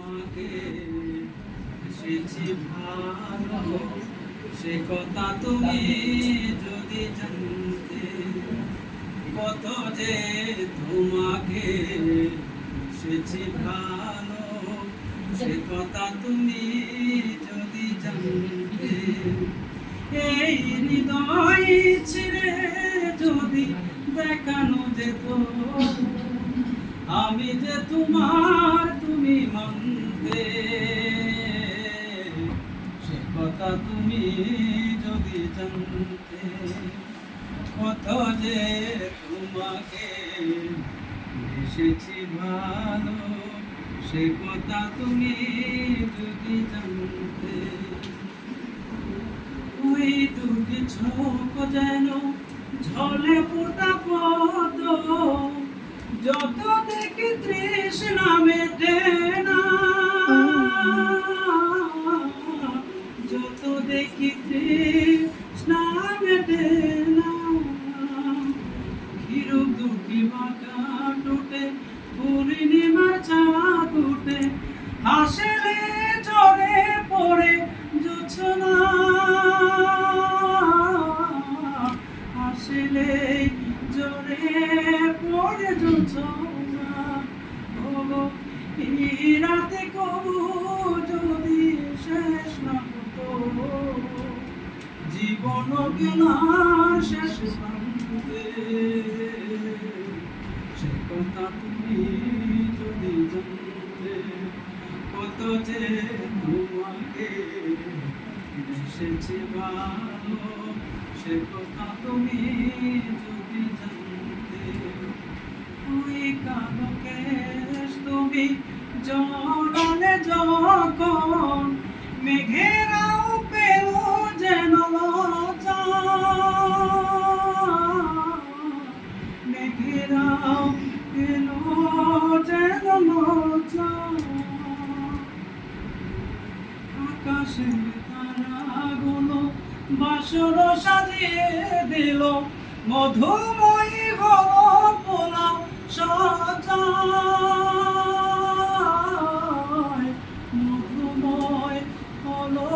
তোমাকে এসেছি ভালো, সে কথা তুমি যদি জানতে। কত যে তোমাকে এসেছি ভালো, সে কথা তুমি যদি জানতে। এই হৃদয় ছিঁড়ে যদি দেখানো যেত, আমি যে তোমার তুমি মানতে। সে কথা তুমি যদি জানতে। কত যে তোমাকে এসেছি ভালো, সে কথা তুমি যদি জানতে। ওই দুটি চোখ যেন ঝলে ফোটা পদ, যত দেখি তৃষ্ণা মেটে না, যত দেখি তৃষ্ণা মেটে না। হিরুক দুটি বাঁকা টুটে পূর্ণিমার চাঁদ উঠে, হাসলে ঝরে পড়ে জোছনা, হাসলে ঝরে পড়ে জোছনা। ও এই রাতে কবু যদি শেষ না হতো, জীবন গেলার শেষ প্রান্তে। সে কথা তুমি যদি জানতে। কত যে তোমাকে এসেছি ভালো, সে কথা তুমি যদি জানতে। ওই কালো কেশ তুমি জড়ালে যখন, মেঘেরাও পেল যেন লজ্জা, মেঘেরাও পেল যেন লজ্জা। আকাশের তারাগুলো বাসর সাজিয়ে দিল, মধুময়ী হলো পোলা সজ্জায়, মধুময় হলো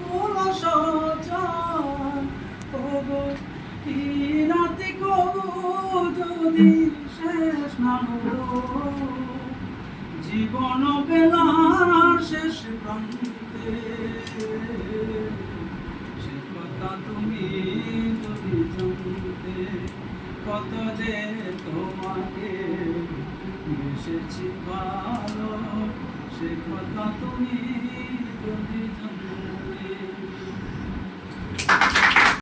পোলা সজ্জায়। ওগো এই রাতে কবু যদি শেষ না হলো, জীবন বেলার শেষ প্রান্তে। সে কথা তুমি যদি জানতে। কত যে তোমাকে এসেছি ভালো, সে কথা তুমি যদি